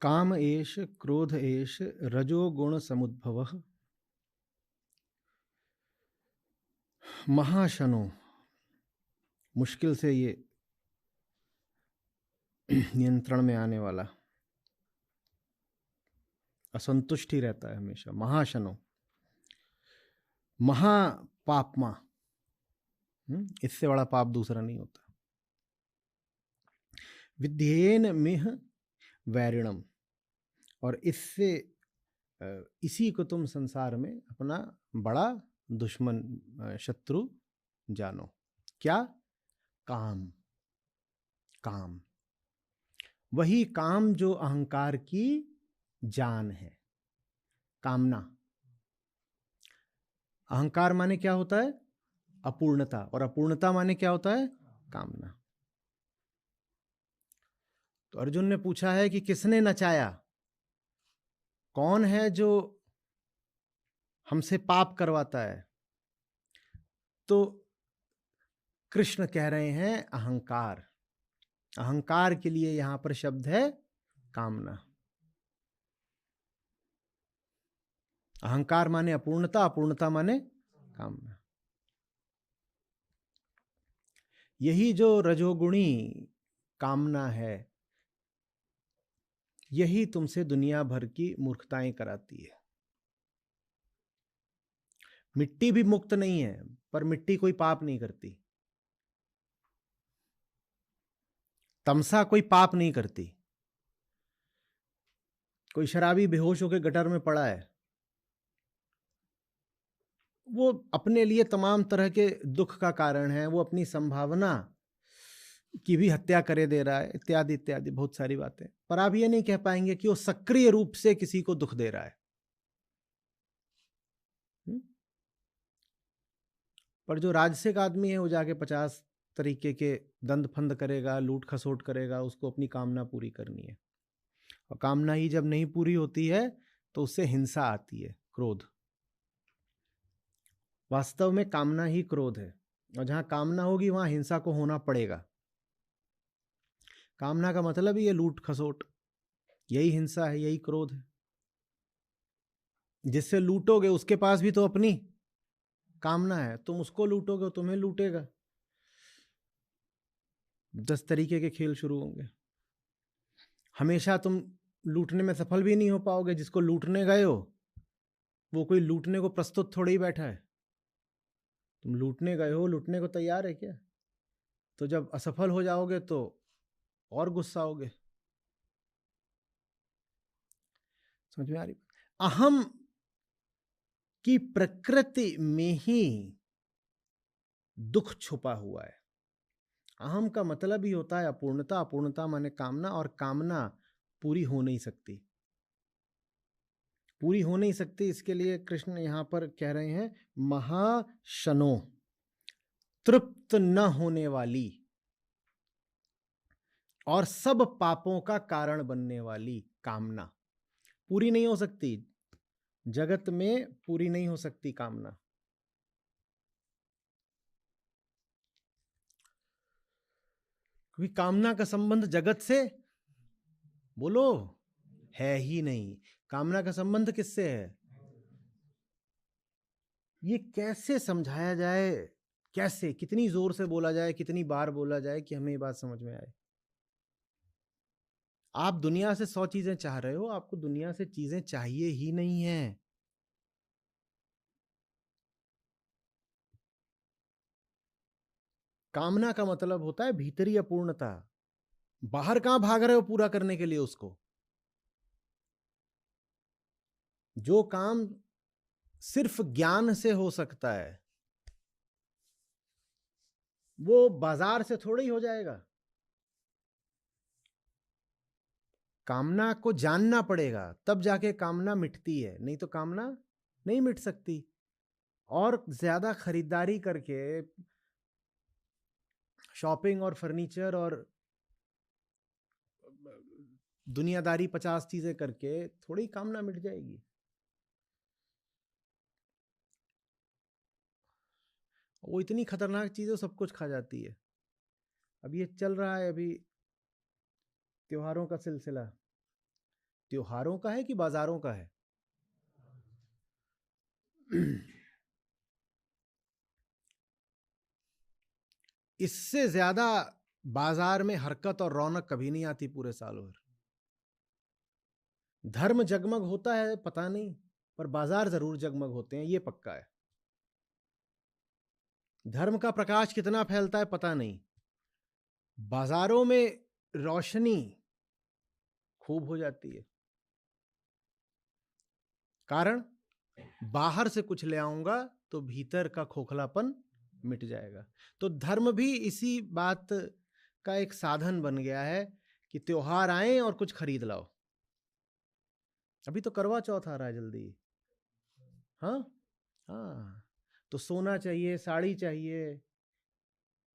काम एष क्रोध एष रजोगुण समुद्भवः महाशनो। मुश्किल से ये नियंत्रण में आने वाला, असंतुष्ट ही रहता है हमेशा। महाशनो, महापापमा। इससे बड़ा पाप दूसरा नहीं होता। विध्येन मिह वैरिणम, और इससे इसी को तुम संसार में अपना बड़ा दुश्मन, शत्रु जानो। क्या? काम। काम, वही काम जो अहंकार की जान है। कामना। अहंकार माने क्या होता है? अपूर्णता, और अपूर्णता माने क्या होता है? कामना। तो अर्जुन ने पूछा है कि किसने नचाया? कौन है जो हमसे पाप करवाता है? तो कृष्ण कह रहे हैं अहंकार। अहंकार के लिए यहां पर शब्द है कामना। अहंकार माने अपूर्णता, अपूर्णता माने कामना। यही जो रजोगुणी कामना है, यही तुमसे दुनिया भर की मूर्खताएं कराती है। मिट्टी भी मुक्त नहीं है, पर मिट्टी कोई पाप नहीं करती। तमसा कोई पाप नहीं करती। कोई शराबी बेहोश होकर गटर में पड़ा है, वो अपने लिए तमाम तरह के दुख का कारण है, वो अपनी संभावना की भी हत्या करे दे रहा है, इत्यादि इत्यादि बहुत सारी बातें। पर आप ये नहीं कह पाएंगे कि वो सक्रिय रूप से किसी को दुख दे रहा है। पर जो राजसिक आदमी है, वो जाके 50 तरीके के दंड फंद करेगा, लूट खसोट करेगा, उसको अपनी कामना पूरी करनी है। और कामना ही जब नहीं पूरी होती है तो उससे हिंसा आती है, क्रोध। वास्तव में कामना ही क्रोध है, और जहां कामना होगी वहां हिंसा को होना पड़ेगा। कामना का मतलब ही ये लूट खसोट, यही हिंसा है, यही क्रोध है। जिससे लूटोगे उसके पास भी तो अपनी कामना है, तुम उसको लूटोगे तुम्हें लूटेगा। 10 तरीके के खेल शुरू होंगे। हमेशा तुम लूटने में सफल भी नहीं हो पाओगे। जिसको लूटने गए हो वो कोई लूटने को प्रस्तुत थोड़ी ही बैठा है। तुम लूटने गए हो, लूटने को तैयार है क्या? तो जब असफल हो जाओगे तो और गुस्सा होगे। समझ में आ रही? अहम की प्रकृति में ही दुख छुपा हुआ है। अहम का मतलब ही होता है अपूर्णता, अपूर्णता माने कामना, और कामना पूरी हो नहीं सकती। पूरी हो नहीं सकती, इसके लिए कृष्ण यहां पर कह रहे हैं महाशनो, तृप्त न होने वाली और सब पापों का कारण बनने वाली कामना पूरी नहीं हो सकती। जगत में पूरी नहीं हो सकती कामना। क्योंकि कामना का संबंध जगत से, बोलो, है ही नहीं। कामना का संबंध किससे है? ये कैसे समझाया जाए, कैसे, कितनी जोर से बोला जाए, कितनी बार बोला जाए कि हमें ये बात समझ में आए? आप दुनिया से 100 चीजें चाह रहे हो, आपको दुनिया से चीजें चाहिए ही नहीं है। कामना का मतलब होता है भीतरी अपूर्णता। बाहर कहां भाग रहे हो पूरा करने के लिए उसको? जो काम सिर्फ ज्ञान से हो सकता है, वो बाजार से थोड़ा ही हो जाएगा। कामना को जानना पड़ेगा, तब जाके कामना मिटती है, नहीं तो कामना नहीं मिट सकती। और ज्यादा खरीदारी करके, शॉपिंग और फर्नीचर और दुनियादारी 50 चीजें करके थोड़ी कामना मिट जाएगी। वो इतनी खतरनाक चीजें सब कुछ खा जाती है। अब ये चल रहा है अभी त्योहारों का सिलसिला, त्योहारों का है कि बाजारों का है? इससे ज्यादा बाजार में हरकत और रौनक कभी नहीं आती पूरे साल भर। धर्म जगमग होता है पता नहीं, पर बाजार जरूर जगमग होते हैं, ये पक्का है। धर्म का प्रकाश कितना फैलता है पता नहीं, बाजारों में रोशनी खूब हो जाती है। कारण, बाहर से कुछ ले आऊंगा तो भीतर का खोखलापन मिट जाएगा। तो धर्म भी इसी बात का एक साधन बन गया है कि त्योहार आए और कुछ खरीद लाओ। अभी तो करवा चौथ आ रहा है जल्दी। हाँ हाँ, तो सोना चाहिए, साड़ी चाहिए।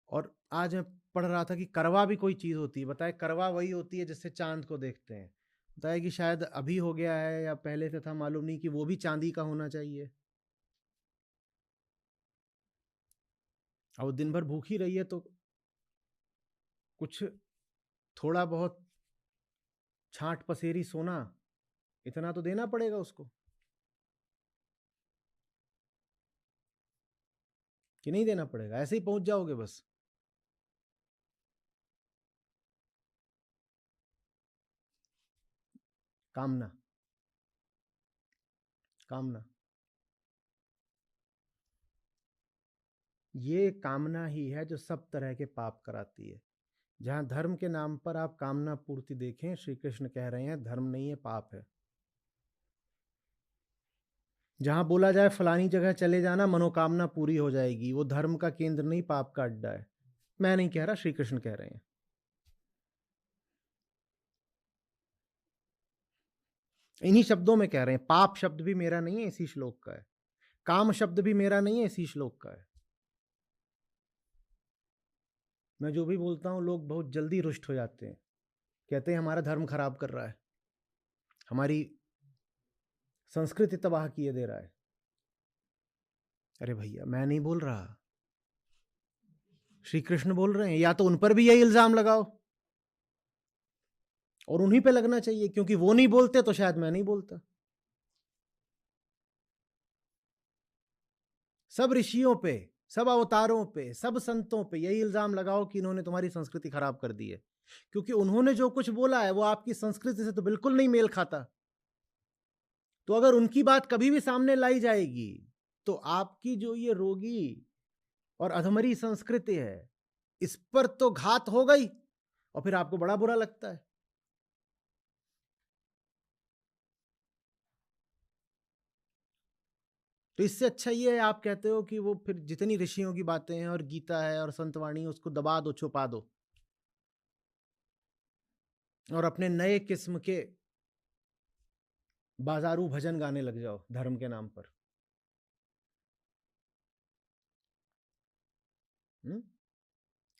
और आज मैं पढ़ रहा था कि करवा भी कोई चीज होती है। बताए, करवा वही होती है जिससे चांद को देखते हैं। बताया कि शायद अभी हो गया है या पहले से था मालूम नहीं, कि वो भी चांदी का होना चाहिए। और वो दिन भर भूखी रही है तो कुछ थोड़ा बहुत छांट पसेरी सोना, इतना तो देना पड़ेगा उसको, कि नहीं देना पड़ेगा? ऐसे ही पहुंच जाओगे बस। कामना, कामना, ये कामना ही है जो सब तरह के पाप कराती है। जहां धर्म के नाम पर आप कामना पूर्ति देखें, श्री कृष्ण कह रहे हैं धर्म नहीं है, पाप है। जहां बोला जाए फलानी जगह चले जाना, मनोकामना पूरी हो जाएगी, वो धर्म का केंद्र नहीं, पाप का अड्डा है। मैं नहीं कह रहा, श्री कृष्ण कह रहे हैं। इन्हीं शब्दों में कह रहे हैं। पाप शब्द भी मेरा नहीं है, इसी श्लोक का है। काम शब्द भी मेरा नहीं है, इसी श्लोक का है। मैं जो भी बोलता हूं लोग बहुत जल्दी रुष्ट हो जाते हैं, कहते हैं हमारा धर्म खराब कर रहा है, हमारी संस्कृति तबाह किए दे रहा है। अरे भैया, मैं नहीं बोल रहा, श्री कृष्ण बोल रहे हैं। या तो उन पर भी यही इल्जाम लगाओ, और उन्हीं पे लगना चाहिए, क्योंकि वो नहीं बोलते तो शायद मैं नहीं बोलता। सब ऋषियों पे, सब अवतारों पे, सब संतों पे यही इल्जाम लगाओ कि इन्होंने तुम्हारी संस्कृति खराब कर दी है, क्योंकि उन्होंने जो कुछ बोला है वो आपकी संस्कृति से तो बिल्कुल नहीं मेल खाता। तो अगर उनकी बात कभी भी सामने लाई जाएगी तो आपकी जो ये रोगी और अधमरी संस्कृति है, इस पर तो घात हो गई, और फिर आपको बड़ा बुरा लगता है। तो इससे अच्छा ये है, आप कहते हो कि वो फिर जितनी ऋषियों की बातें हैं और गीता है और संतवाणी, उसको दबा दो, छुपा दो, और अपने नए किस्म के बाजारू भजन गाने लग जाओ धर्म के नाम पर।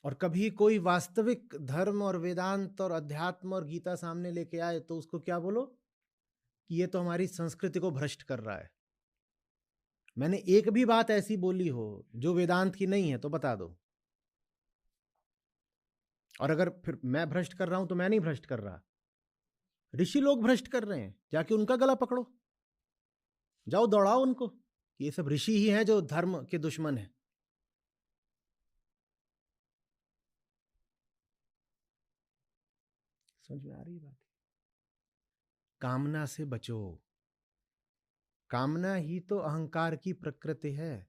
और कभी कोई वास्तविक धर्म और वेदांत और अध्यात्म और गीता सामने लेके आए तो उसको क्या बोलो कि ये तो हमारी संस्कृति को भ्रष्ट कर रहा है। मैंने एक भी बात ऐसी बोली हो जो वेदांत की नहीं है तो बता दो। और अगर फिर मैं भ्रष्ट कर रहा हूं तो मैं नहीं भ्रष्ट कर रहा, ऋषि लोग भ्रष्ट कर रहे हैं, जाके उनका गला पकड़ो, जाओ दौड़ाओ उनको, ये सब ऋषि ही हैं जो धर्म के दुश्मन हैं। समझ में आ रही है बात? कामना से बचो। कामना ही तो अहंकार की प्रकृति है,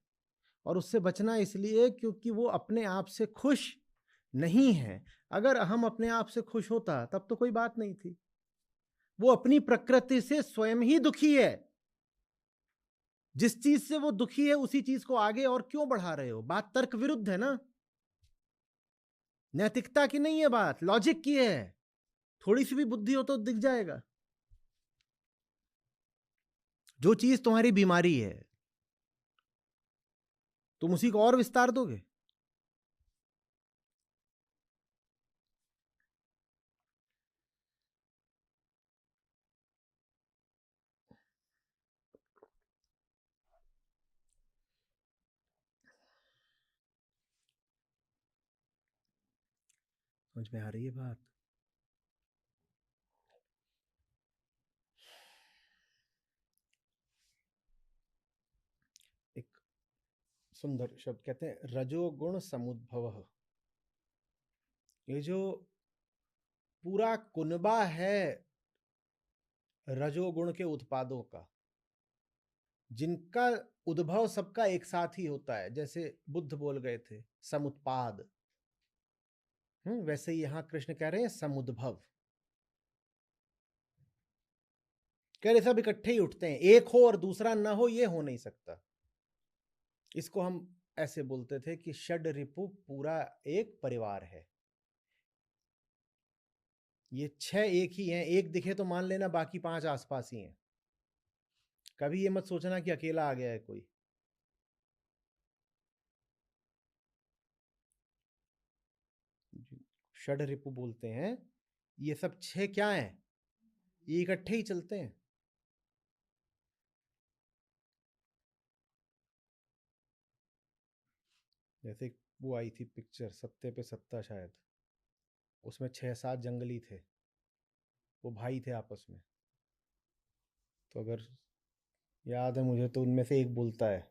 और उससे बचना इसलिए क्योंकि वो अपने आप से खुश नहीं है। अगर हम अपने आप से खुश होता तब तो कोई बात नहीं थी। वो अपनी प्रकृति से स्वयं ही दुखी है। जिस चीज से वो दुखी है उसी चीज को आगे और क्यों बढ़ा रहे हो? बात तर्क विरुद्ध है ना, नैतिकता की नहीं है बात, लॉजिक की है। थोड़ी सी भी बुद्धि हो तो दिख जाएगा। जो चीज तुम्हारी बीमारी है तुम उसी को और विस्तार दोगे। समझ में आ रही है बात? सुंदर शब्द कहते हैं, रजोगुण समुद्भव। ये जो पूरा कुनबा है रजोगुण के उत्पादों का, जिनका उद्भव सबका एक साथ ही होता है, जैसे बुद्ध बोल गए थे समुत्पाद, वैसे ही यहां कृष्ण कह रहे हैं समुद्भव। कह रहे सब इकट्ठे ही उठते हैं, एक हो और दूसरा ना हो ये हो नहीं सकता। इसको हम ऐसे बोलते थे कि षड रिपु पूरा एक परिवार है। ये 6 एक ही हैं, एक दिखे तो मान लेना बाकी 5 आसपास ही हैं। कभी ये मत सोचना कि अकेला आ गया है कोई। षड रिपु बोलते हैं, ये सब 6 क्या हैं? ये इकट्ठे ही चलते हैं। जैसे वो आई थी पिक्चर सत्ते पे सत्ता, शायद उसमें 6-7 जंगली थे, वो भाई थे आपस में। तो अगर याद है मुझे तो उनमें से एक बोलता है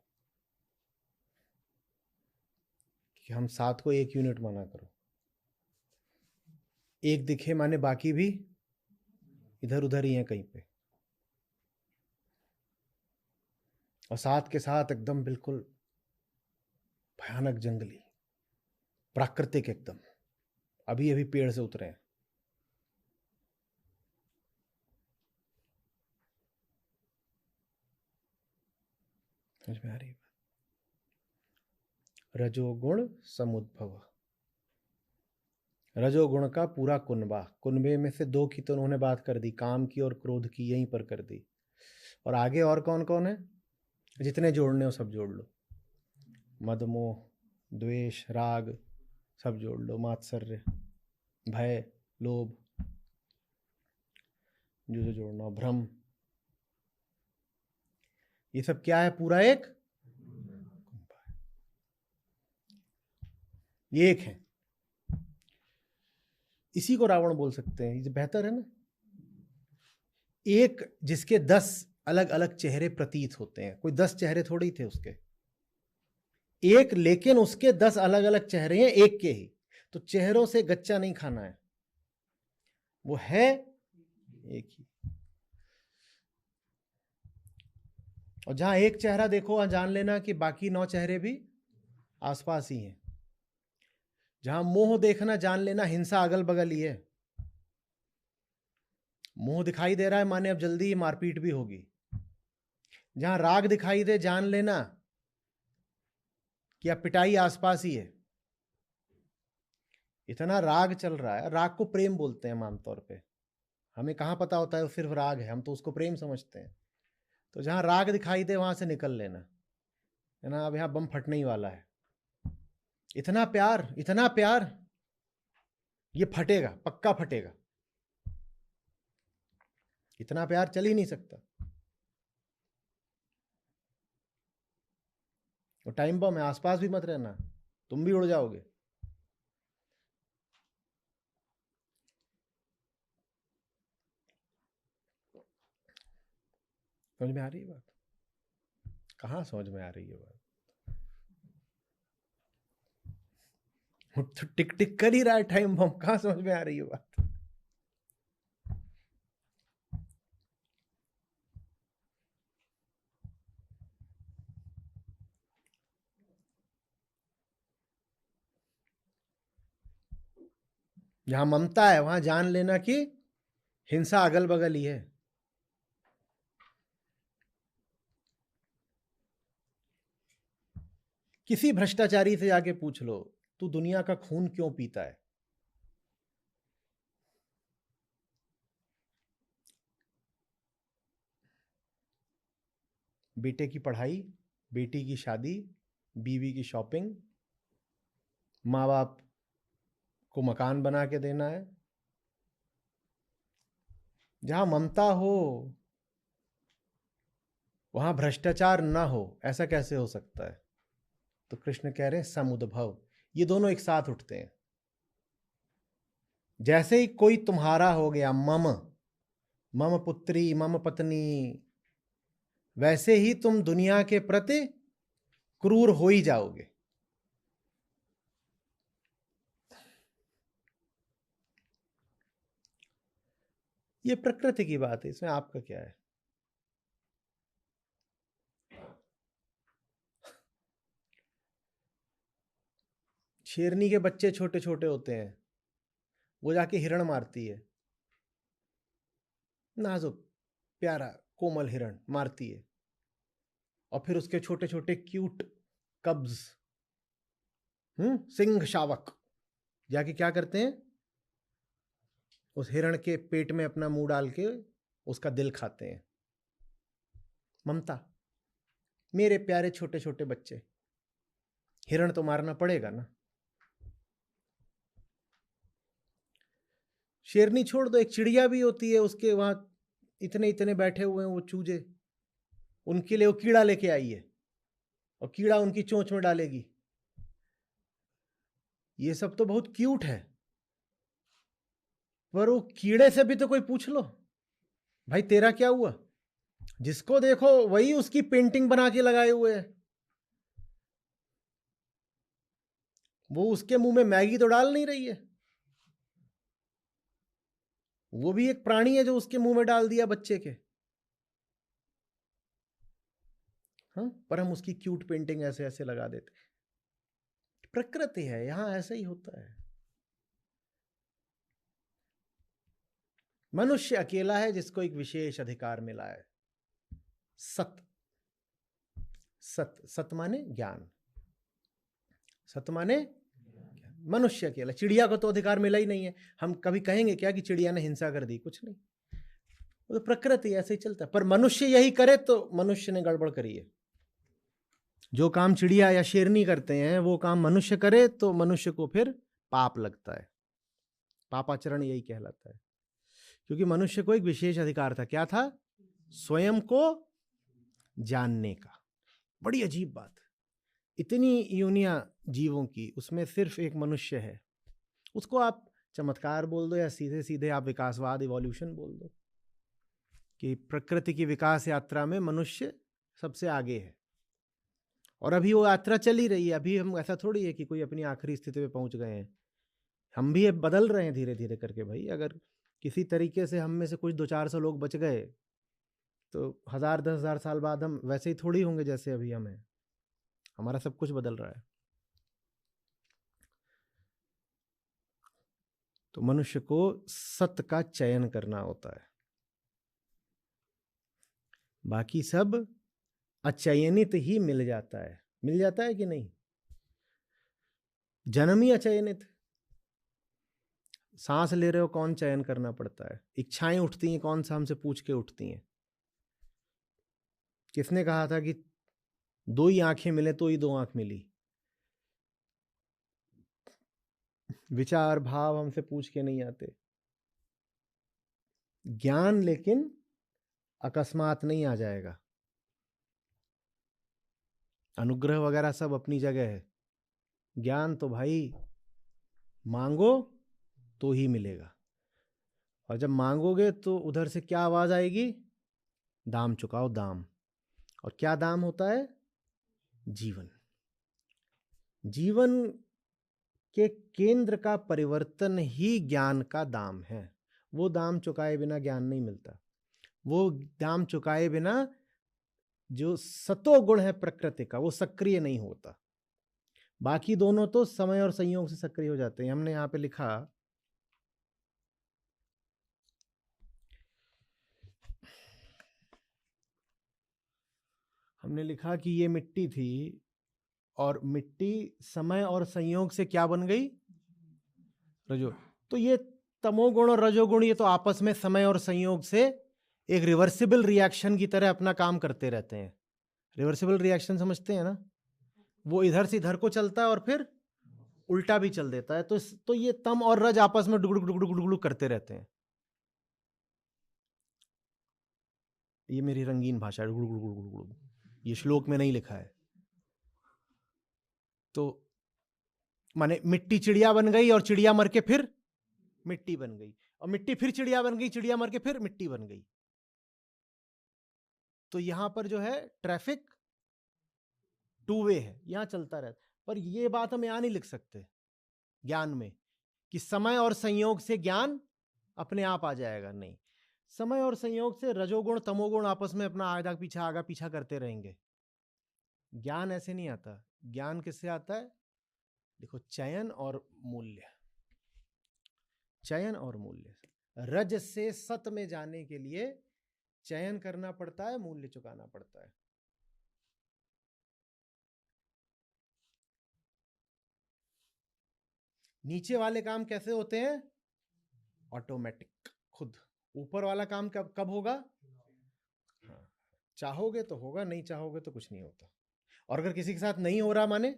कि हम 7 को 1 यूनिट माना करो। एक दिखे माने बाकी भी इधर उधर ही हैं कहीं पे, और साथ के साथ एकदम बिल्कुल भयानक जंगली, प्राकृतिक एकदम, अभी अभी पेड़ से उतरे हैं। समझ में आ रही है? रजोगुण समुद्भव, रजोगुण का पूरा कुनबा। कुनबे में से 2 की तो उन्होंने बात कर दी, काम की और क्रोध की, यहीं पर कर दी। और आगे और कौन कौन है? जितने जोड़ने हो सब जोड़ लो, मद मोह द्वेष राग सब जोड़ लो, मात्सर्य भय लोभ, जो जोड़ना, भ्रम, ये सब क्या है? पूरा एक ये एक है। इसी को रावण बोल सकते हैं, ये बेहतर है ना। एक जिसके 10 अलग अलग चेहरे प्रतीत होते हैं, कोई 10 चेहरे थोड़ी थे उसके, एक, लेकिन उसके 10 अलग अलग चेहरे हैं एक के ही। तो चेहरों से गच्चा नहीं खाना है, वो है एक ही। और जहां एक चेहरा देखो वहां जान लेना कि बाकी 9 चेहरे भी आसपास ही हैं। जहां मोह देखना जान लेना हिंसा अगल बगल ही है। मोह दिखाई दे रहा है माने अब जल्दी ही मारपीट भी होगी। जहां राग दिखाई दे जान लेना कि अब पिटाई आसपास ही है। इतना राग चल रहा है, राग को प्रेम बोलते हैं आमतौर पे, हमें कहाँ पता होता है वो सिर्फ राग है, हम तो उसको प्रेम समझते हैं। तो जहां राग दिखाई दे वहां से निकल लेना, है ना, अब यहां बम फटने ही वाला है। इतना प्यार ये फटेगा, पक्का फटेगा। इतना प्यार चल ही नहीं सकता। वो टाइम बम है, आसपास भी मत रहना, तुम भी उड़ जाओगे। समझ में आ रही है बात? कहाँ समझ में आ रही है बात? तो टिक टिक कर ही रहा है टाइम बम, कहाँ समझ में आ रही है बात? जहां ममता है वहां जान लेना कि हिंसा अगल बगल ही है। किसी भ्रष्टाचारी से जाके पूछ लो, तू दुनिया का खून क्यों पीता है? बेटे की पढ़ाई, बेटी की शादी, बीवी की शॉपिंग, माँ बाप को मकान बना के देना है। जहां ममता हो वहां भ्रष्टाचार ना हो, ऐसा कैसे हो सकता है? तो कृष्ण कह रहे हैं समुद्भव, ये दोनों एक साथ उठते हैं। जैसे ही कोई तुम्हारा हो गया, मम मम पुत्री मम पत्नी, वैसे ही तुम दुनिया के प्रति क्रूर हो ही जाओगे। ये प्रकृति की बात है, इसमें आपका क्या है? शेरनी के बच्चे छोटे छोटे होते हैं, वो जाके हिरण मारती है, नाजुक प्यारा कोमल हिरण मारती है, और फिर उसके छोटे छोटे क्यूट कब्ज, सिंह शावक जाके क्या करते हैं, उस हिरण के पेट में अपना मुंह डाल के उसका दिल खाते हैं। ममता, मेरे प्यारे छोटे छोटे बच्चे, हिरण तो मारना पड़ेगा ना। शेरनी छोड़ दो, एक चिड़िया भी होती है, उसके वहां इतने इतने बैठे हुए हैं वो चूजे, उनके लिए वो कीड़ा लेके आई है और कीड़ा उनकी चोंच में डालेगी। ये सब तो बहुत क्यूट है, पर वो कीड़े से भी तो कोई पूछ लो, भाई तेरा क्या हुआ? जिसको देखो वही उसकी पेंटिंग बना के लगाए हुए है। वो उसके मुंह में मैगी तो डाल नहीं रही है, वो भी एक प्राणी है जो उसके मुंह में डाल दिया बच्चे के। हाँ, पर हम उसकी क्यूट पेंटिंग ऐसे ऐसे लगा देते। प्रकृति है, यहां ऐसा ही होता है। मनुष्य अकेला है जिसको एक विशेष अधिकार मिला है, सत। सत, सत माने ज्ञान, सत माने मनुष्य अकेला। चिड़िया को तो अधिकार मिला ही नहीं है। हम कभी कहेंगे क्या कि चिड़िया ने हिंसा कर दी? कुछ नहीं, वो तो प्रकृति ऐसे ही चलता है। पर मनुष्य यही करे तो मनुष्य ने गड़बड़ करी है। जो काम चिड़िया या शेरनी करते हैं वो काम मनुष्य करे तो मनुष्य को फिर पाप लगता है। पापाचरण यही कहलाता है, क्योंकि मनुष्य को एक विशेष अधिकार था। क्या था? स्वयं को जानने का। बड़ी अजीब बात, इतनी यूनिया जीवों की, उसमें सिर्फ एक मनुष्य है। उसको आप चमत्कार बोल दो या सीधे सीधे आप विकासवाद, इवोल्यूशन बोल दो, कि प्रकृति की विकास यात्रा में मनुष्य सबसे आगे है। और अभी वो यात्रा चल ही रही है। अभी हम, ऐसा थोड़ी है कि कोई अपनी आखिरी स्थिति पे पहुंच गए हैं। हम भी अब बदल रहे हैं धीरे धीरे करके। भाई अगर किसी तरीके से हम में से कुछ 200-400 लोग बच गए तो 1000-10,000 साल बाद हम वैसे ही थोड़ी होंगे जैसे अभी हम हैं। हमारा सब कुछ बदल रहा है। तो मनुष्य को सत्य का चयन करना होता है, बाकी सब अचयनित ही मिल जाता है। मिल जाता है कि नहीं? जन्म ही अचयनित। सांस ले रहे हो, कौन चयन करना पड़ता है? इच्छाएं उठती हैं, कौन सा हमसे पूछ के उठती हैं? किसने कहा था कि 2 ही आंखें मिले तो ही 2 आंख मिली? विचार भाव हमसे पूछ के नहीं आते। ज्ञान लेकिन अकस्मात नहीं आ जाएगा। अनुग्रह वगैरह सब अपनी जगह है, ज्ञान तो भाई मांगो तो ही मिलेगा। और जब मांगोगे तो उधर से क्या आवाज आएगी? दाम चुकाओ, दाम। और क्या दाम होता है? जीवन। जीवन के केंद्र का परिवर्तन ही ज्ञान का दाम है। वो दाम चुकाए बिना ज्ञान नहीं मिलता। वो दाम चुकाए बिना जो सतो गुण है प्रकृति का, वो सक्रिय नहीं होता। बाकी दोनों तो समय और संयोग से सक्रिय हो जाते हैं। हमने यहां पे लिखा, हमने लिखा कि ये मिट्टी थी और मिट्टी समय और संयोग से क्या बन गई? रजो। तो ये तमोगुण और रजोगुण, ये तो आपस में समय और संयोग से एक रिवर्सिबल रिएक्शन की तरह अपना काम करते रहते हैं। रिवर्सिबल रिएक्शन समझते हैं ना? वो इधर से इधर को चलता है और फिर उल्टा भी चल देता है। तो ये तम और रज आपस में डुगडुग डुगडुग डुगडुग करते रहते हैं। ये मेरी रंगीन भाषा है, डुगडुग डुगडुग डुगडुग। ये श्लोक में नहीं लिखा है। तो माने मिट्टी चिड़िया बन गई और चिड़िया मर के फिर मिट्टी बन गई, और मिट्टी फिर चिड़िया बन गई, चिड़िया मर के फिर मिट्टी बन गई। तो यहां पर जो है ट्रैफिक टू वे है, यहां चलता रहता। पर ये बात हम यहां नहीं लिख सकते ज्ञान में कि समय और संयोग से ज्ञान अपने आप आ जाएगा, नहीं। समय और संयोग से रजोगुण तमोगुण आपस में अपना आगा पीछा करते रहेंगे। ज्ञान ऐसे नहीं आता। ज्ञान किससे आता है? देखो, चयन और मूल्य, चयन और मूल्य। रज से सत में जाने के लिए चयन करना पड़ता है, मूल्य चुकाना पड़ता है। नीचे वाले काम कैसे होते हैं? ऑटोमेटिक, खुद। ऊपर वाला काम कब कब होगा? हाँ, चाहोगे तो होगा, नहीं चाहोगे तो कुछ नहीं होता। और अगर किसी के साथ नहीं हो रहा माने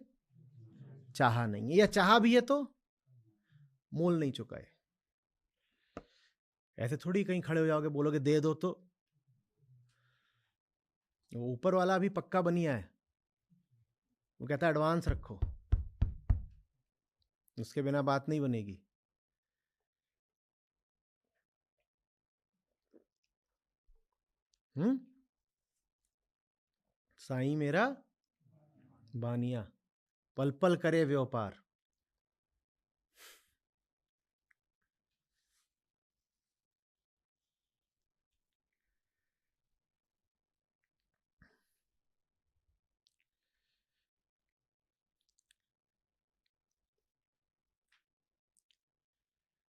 चाहा नहीं है, या चाहा भी है तो मोल नहीं चुकाए। ऐसे थोड़ी कहीं खड़े हो जाओगे बोलोगे दे दो, तो वो ऊपर वाला अभी पक्का बनिया है, वो कहता है एडवांस रखो, उसके बिना बात नहीं बनेगी। साईं मेरा बानिया, पल पल करे व्यापार।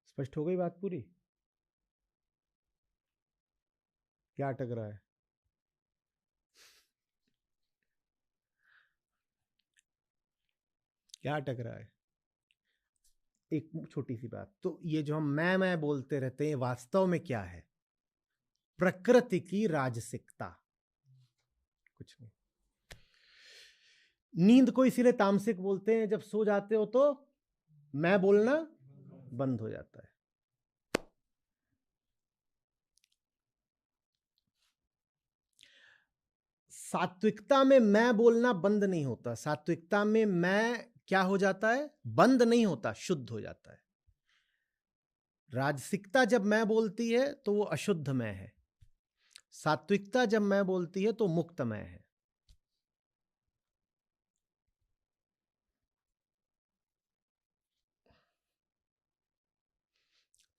स्पष्ट हो गई बात पूरी? क्या अटक रहा है? क्या अटक रहा है? एक छोटी सी बात, तो ये जो हम मैं बोलते रहते हैं, वास्तव में क्या है? प्रकृति की राजसिकता, कुछ नहीं। नींद को इसीलिए तामसिक बोलते हैं, जब सो जाते हो तो मैं बोलना बंद हो जाता है। सात्विकता में मैं बोलना बंद नहीं होता। सात्विकता में मैं क्या हो जाता है? बंद नहीं होता, शुद्ध हो जाता है। राजसिकता जब मैं बोलती है तो वो अशुद्ध मैं है। सात्विकता जब मैं बोलती है तो मुक्त मैं है।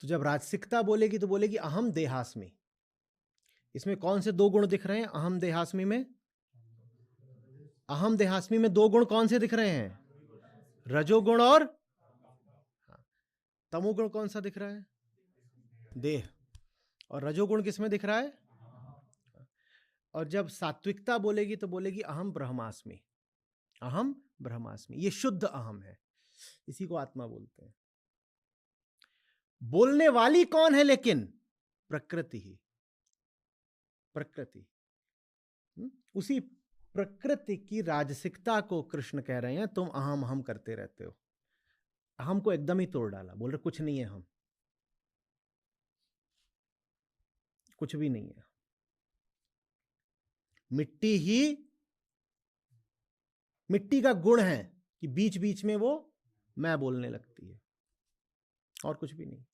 तो जब राजसिकता बोलेगी तो बोलेगी अहम देहास्मि। इसमें कौन से दो गुण दिख रहे हैं अहम देहास्मि में? अहम देहास्मि में दो गुण कौन से दिख रहे हैं? रजोगुण और तमोगुण कौन सा दिख रहा है? देह। और रजोगुण किसमें दिख रहा है? और जब सात्विकता बोलेगी तो बोलेगी अहम ब्रह्मास्मि। अहम ब्रह्मास्मि, ये शुद्ध अहम है, इसी को आत्मा बोलते हैं। बोलने वाली कौन है लेकिन? प्रकृति ही। प्रकृति। उसी प्रकृति की राजसिकता को कृष्ण कह रहे हैं तुम अहम अहम करते रहते हो। अहम को एकदम ही तोड़ डाला, बोल रहे कुछ नहीं है, हम कुछ भी नहीं है। मिट्टी ही, मिट्टी का गुण है कि बीच बीच में वो मैं बोलने लगती है, और कुछ भी नहीं।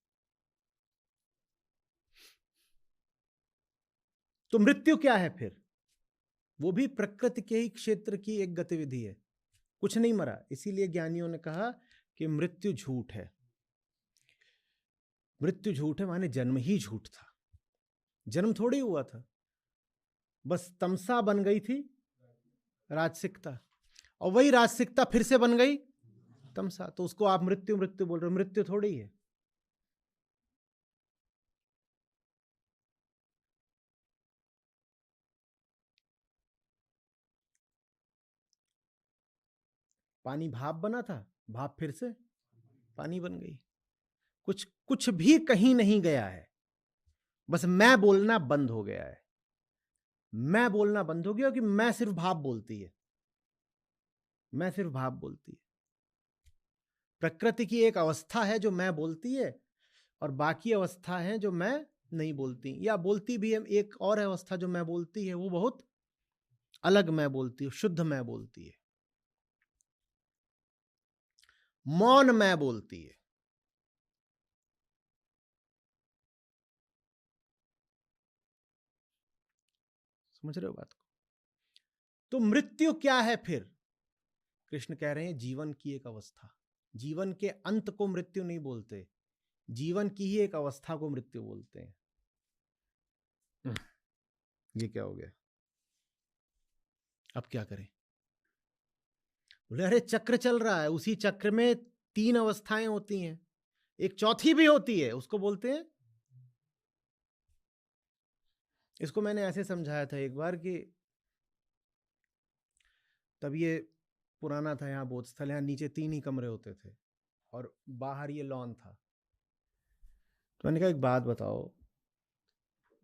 तो मृत्यु क्या है फिर? वो भी प्रकृति के ही क्षेत्र की एक गतिविधि है, कुछ नहीं मरा। इसीलिए ज्ञानियों ने कहा कि मृत्यु झूठ है। मृत्यु झूठ है माने जन्म ही झूठ था। जन्म थोड़ी हुआ था, बस तमसा बन गई थी राजसिकता, और वही राजसिकता फिर से बन गई तमसा। तो उसको आप मृत्यु मृत्यु बोल रहे हो, मृत्यु थोड़ी है। पानी भाप बना था, भाप फिर से पानी बन गई। कुछ कुछ भी कहीं नहीं गया है, बस मैं बोलना बंद हो गया है। मैं बोलना बंद हो गया कि मैं सिर्फ भाप बोलती है, मैं सिर्फ भाप बोलती है। प्रकृति की एक अवस्था है जो मैं बोलती है, और बाकी अवस्था है जो मैं नहीं बोलती, या बोलती भी है। एक और अवस्था जो मैं बोलती है वो बहुत अलग मैं बोलती हूँ, शुद्ध मैं बोलती है, मौन मैं बोलती है। समझ रहे हो बात को? तो मृत्यु क्या है फिर? कृष्ण कह रहे हैं जीवन की एक अवस्था, जीवन के अंत को मृत्यु नहीं बोलते, जीवन की ही एक अवस्था को मृत्यु बोलते हैं। ये क्या हो गया, अब क्या करें? बोले अरे चक्र चल रहा है, उसी चक्र में 3 अवस्थाएं होती हैं, एक चौथी भी होती है, उसको बोलते हैं। इसको मैंने ऐसे समझाया था एक बार कि तब ये पुराना था, यहाँ बोधस्थल, यहाँ नीचे 3 ही कमरे होते थे और बाहर ये लॉन था। तो मैंने कहा एक बात बताओ,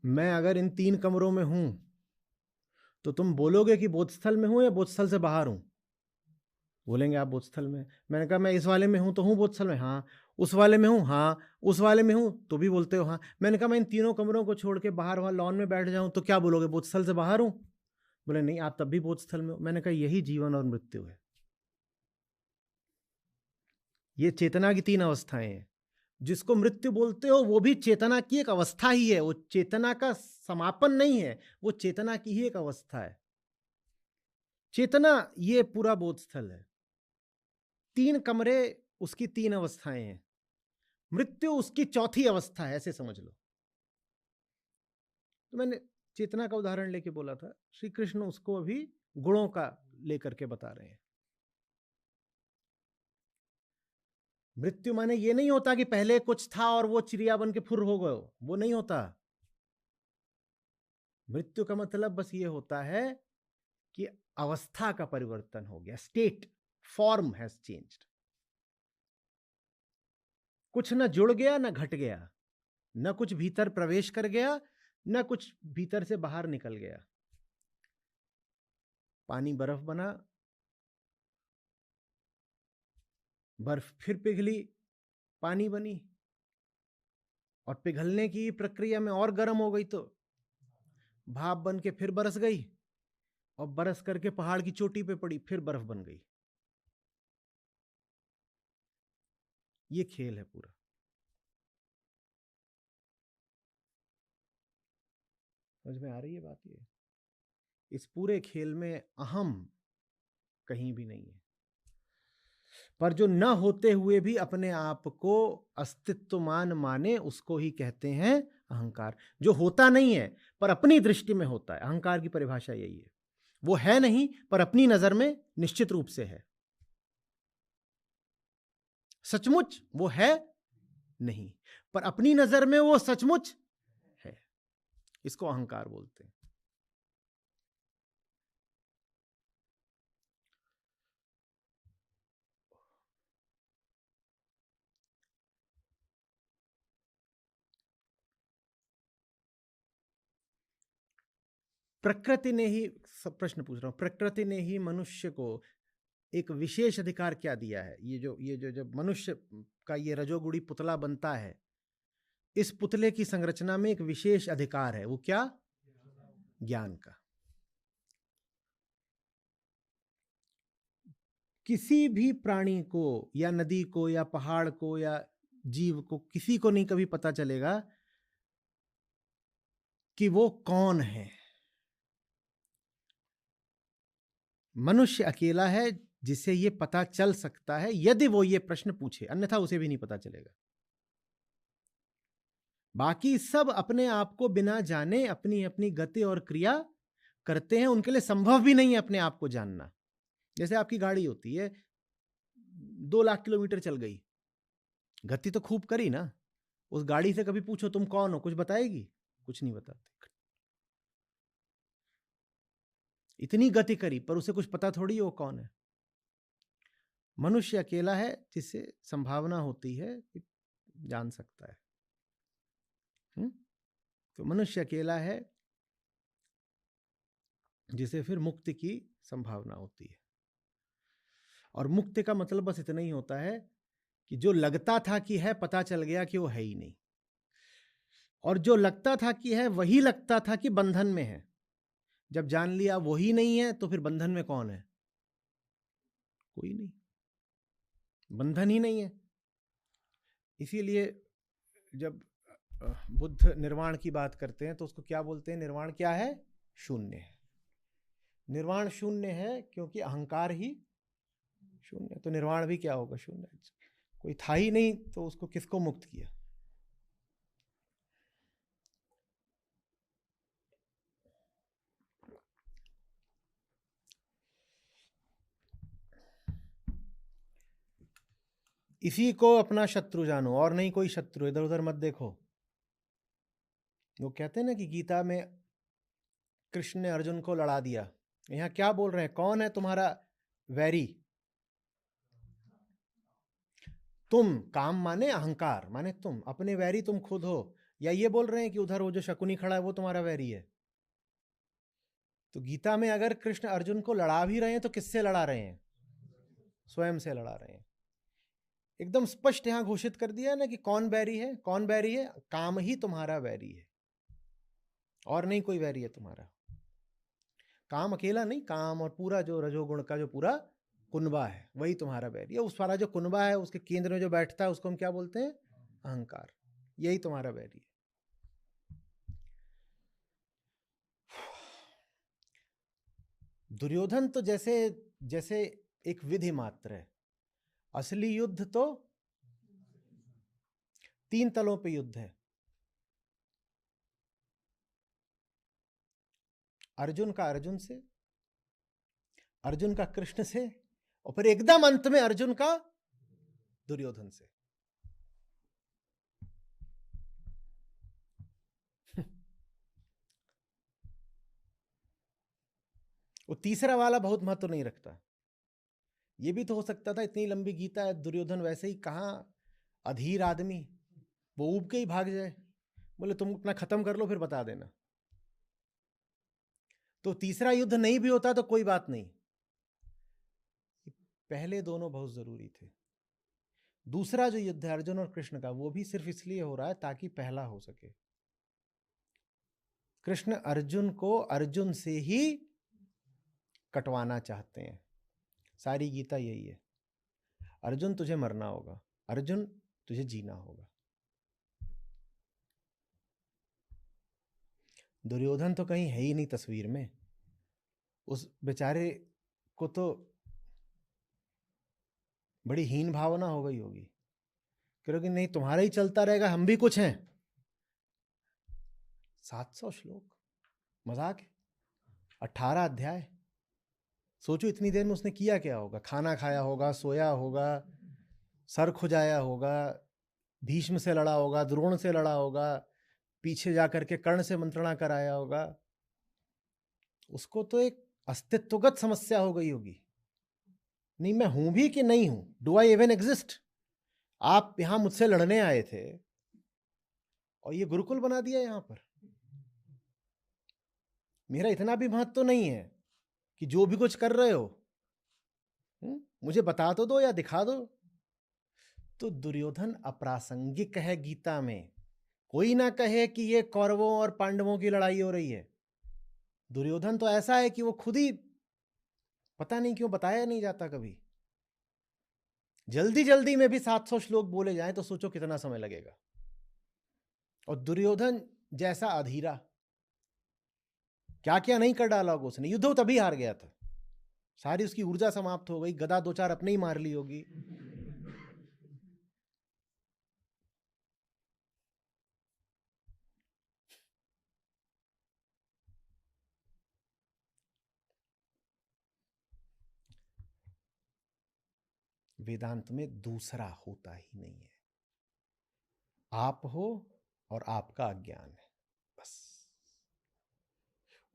मैं अगर इन 3 कमरों में हूं तो तुम बोलोगे कि बोधस्थल में हूं या बोधस्थल से बाहर हूं? बोलेंगे आप बोधस्थल में। मैंने कहा मैं इस वाले में हूं तो हूं बोधस्थल में? हाँ। उस वाले में हूं? हाँ। उस वाले में हूं तो भी बोलते हो हाँ। मैंने कहा मैं इन 3 कमरों को छोड़ के बाहर वहां लॉन में बैठ जाऊं तो क्या बोलोगे, बोधस्थल से बाहर हूं? बोले नहीं, आप तब भी बोधस्थल में हो। मैंने कहा यही जीवन और मृत्यु है, ये चेतना की 3 अवस्थाएं हैं। जिसको मृत्यु बोलते हो वो भी चेतना की एक अवस्था ही है, वो चेतना का समापन नहीं है, वो चेतना की ही एक अवस्था है। चेतना ये पूरा बोधस्थल है, 3 कमरे उसकी 3 अवस्थाएं हैं, मृत्यु उसकी चौथी अवस्था है, ऐसे समझ लो। तो मैंने चेतना का उदाहरण लेके बोला था, श्री कृष्ण उसको अभी गुणों का लेकर के बता रहे हैं। मृत्यु माने ये नहीं होता कि पहले कुछ था और वो चिड़िया बन के फुर हो गए, वो नहीं होता। मृत्यु का मतलब बस ये होता है कि अवस्था का परिवर्तन हो गया, स्टेट, फॉर्म हैज चेंज्ड। कुछ न जुड़ गया न घट गया, न कुछ भीतर प्रवेश कर गया न कुछ भीतर से बाहर निकल गया। पानी बर्फ बना, बर्फ फिर पिघली, पानी बनी, और पिघलने की प्रक्रिया में और गर्म हो गई तो भाप बन के फिर बरस गई, और बरस करके पहाड़ की चोटी पे पड़ी, फिर बर्फ बन गई। ये खेल है पूरा। समझ में आ रही है बात? ये इस पूरे खेल में अहम कहीं भी नहीं है, पर जो न होते हुए भी अपने आप को अस्तित्वमान माने उसको ही कहते हैं अहंकार। जो होता नहीं है पर अपनी दृष्टि में होता है, अहंकार की परिभाषा यही है। वो है नहीं पर अपनी नजर में निश्चित रूप से है, सचमुच वो है नहीं पर अपनी नजर में वो सचमुच है, इसको अहंकार बोलते हैं। प्रकृति ने ही, प्रश्न पूछ रहा हूं, प्रकृति ने ही मनुष्य को एक विशेष अधिकार क्या दिया है? ये जो जब मनुष्य का ये रजोगुड़ी पुतला बनता है, इस पुतले की संरचना में एक विशेष अधिकार है, वो क्या? ज्ञान का। किसी भी प्राणी को या नदी को या पहाड़ को या जीव को, किसी को नहीं कभी पता चलेगा कि वो कौन है। मनुष्य अकेला है जिसे ये पता चल सकता है यदि वो ये प्रश्न पूछे, अन्यथा उसे भी नहीं पता चलेगा। बाकी सब अपने आप को बिना जाने अपनी अपनी गति और क्रिया करते हैं, उनके लिए संभव भी नहीं है अपने आप को जानना। जैसे आपकी गाड़ी होती है, 2 लाख किलोमीटर चल गई, गति तो खूब करी ना, उस गाड़ी से कभी पूछो तुम कौन हो, कुछ बताएगी? कुछ नहीं बताती। इतनी गति करी पर उसे कुछ पता थोड़ी वो कौन है। मनुष्य अकेला है जिससे संभावना होती है कि जान सकता है। तो मनुष्य अकेला है जिसे फिर मुक्ति की संभावना होती है। और मुक्ति का मतलब बस इतना ही होता है कि जो लगता था कि है, पता चल गया कि वो है ही नहीं, और जो लगता था कि है वही लगता था कि बंधन में है। जब जान लिया वही नहीं है तो फिर बंधन में कौन है? कोई नहीं, बंधन ही नहीं है। इसीलिए जब बुद्ध निर्वाण की बात करते हैं तो उसको क्या बोलते हैं? निर्वाण क्या है? शून्य है। निर्वाण शून्य है क्योंकि अहंकार ही शून्य। तो निर्वाण भी क्या होगा? शून्य। कोई था ही नहीं तो उसको किसको मुक्त किया? इसी को अपना शत्रु जानो और नहीं कोई शत्रु। इधर उधर मत देखो। वो कहते हैं ना कि गीता में कृष्ण ने अर्जुन को लड़ा दिया। यहां क्या बोल रहे हैं? कौन है तुम्हारा वैरी? तुम। काम माने अहंकार, माने तुम। अपने वैरी तुम खुद हो। या ये बोल रहे हैं कि उधर वो जो शकुनी खड़ा है वो तुम्हारा वैरी है? तो गीता में अगर कृष्ण अर्जुन को लड़ा भी रहे हैं तो किससे लड़ा रहे हैं? स्वयं से लड़ा रहे हैं। एकदम स्पष्ट यहां घोषित कर दिया ना कि कौन बैरी है। कौन बैरी है? काम ही तुम्हारा बैरी है और नहीं कोई बैरी है तुम्हारा। काम अकेला नहीं, काम और पूरा जो रजोगुण का जो पूरा कुनबा है वही तुम्हारा बैरी है। उस वाला जो कुनबा है उसके केंद्र में जो बैठता है उसको हम क्या बोलते हैं? अहंकार। यही तुम्हारा बैरी है। दुर्योधन तो जैसे जैसे एक विधि मात्र है। असली युद्ध तो 3 तलों पे युद्ध है। अर्जुन का अर्जुन से, अर्जुन का कृष्ण से, और फिर एकदम अंत में अर्जुन का दुर्योधन से। वो तीसरा वाला बहुत महत्व नहीं रखता। ये भी तो हो सकता था, इतनी लंबी गीता है, दुर्योधन वैसे ही कहां अधीर आदमी, वो ऊब के ही भाग जाए, बोले तुम अपना खत्म कर लो फिर बता देना। तो तीसरा युद्ध नहीं भी होता तो कोई बात नहीं, पहले दोनों बहुत जरूरी थे। दूसरा जो युद्ध है अर्जुन और कृष्ण का, वो भी सिर्फ इसलिए हो रहा है ताकि पहला हो सके। कृष्ण अर्जुन को अर्जुन से ही कटवाना चाहते हैं। सारी गीता यही है। अर्जुन तुझे मरना होगा, अर्जुन तुझे जीना होगा। दुर्योधन तो कहीं है ही नहीं तस्वीर में। उस बेचारे को तो बड़ी हीन भावना हो गई होगी, क्योंकि नहीं तुम्हारा ही चलता रहेगा, हम भी कुछ हैं। 700 श्लोक, मजाक है। 18 अध्याय। सोचो इतनी देर में उसने किया क्या होगा? खाना खाया होगा, सोया होगा, सर खुजाया होगा, भीष्म से लड़ा होगा, द्रोण से लड़ा होगा, पीछे जाकर के कर्ण से मंत्रणा कराया होगा। उसको तो एक अस्तित्वगत समस्या हो गई होगी, नहीं मैं हूं भी कि नहीं हूं, डू आई इवन एग्जिस्ट? आप यहां मुझसे लड़ने आए थे और ये गुरुकुल बना दिया यहां पर। मेरा इतना भी महत्व तो नहीं है कि जो भी कुछ कर रहे हो मुझे बता तो दो या दिखा दो। तो दुर्योधन अप्रासंगिक है गीता में। कोई ना कहे कि ये कौरवों और पांडवों की लड़ाई हो रही है। दुर्योधन तो ऐसा है कि वो खुद ही पता नहीं क्यों बताया नहीं जाता कभी। जल्दी जल्दी में भी 700 श्लोक बोले जाएं तो सोचो कितना समय लगेगा। और दुर्योधन जैसा अधीरा, क्या क्या नहीं कर डाला होगा उसने। युद्ध तभी हार गया था, सारी उसकी ऊर्जा समाप्त हो गई, गदा 2-4 अपने ही मार ली होगी। वेदांत में दूसरा होता ही नहीं है। आप हो और आपका अज्ञान है, बस।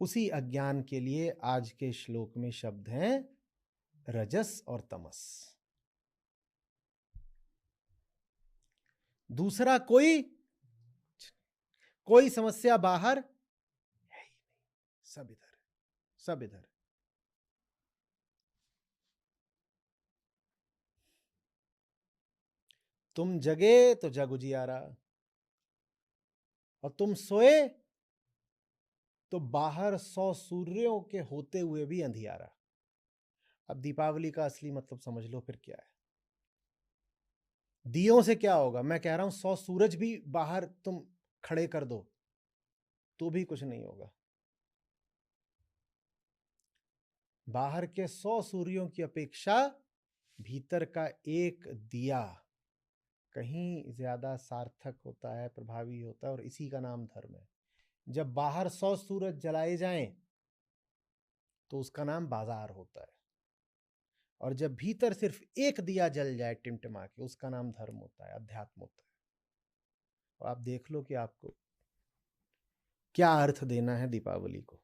उसी अज्ञान के लिए आज के श्लोक में शब्द हैं रजस और तमस। दूसरा कोई समस्या बाहर है ही नहीं, सब इधर, सब इधर। तुम जगे तो जग उजियारा, और तुम सोए तो बाहर 100 सूर्यों के होते हुए भी अंधियारा। अब दीपावली का असली मतलब समझ लो फिर क्या है। दियों से क्या होगा? मैं कह रहा हूं 100 सूरज भी बाहर तुम खड़े कर दो तो भी कुछ नहीं होगा। बाहर के 100 सूर्यों की अपेक्षा भीतर का एक दिया कहीं ज्यादा सार्थक होता है, प्रभावी होता है, और इसी का नाम धर्म है। जब बाहर 100 सूरज जलाए जाएं तो उसका नाम बाजार होता है, और जब भीतर सिर्फ एक दिया जल जाए टिमटिमा के, उसका नाम धर्म होता है, अध्यात्म होता है। और आप देख लो कि आपको क्या अर्थ देना है दीपावली को।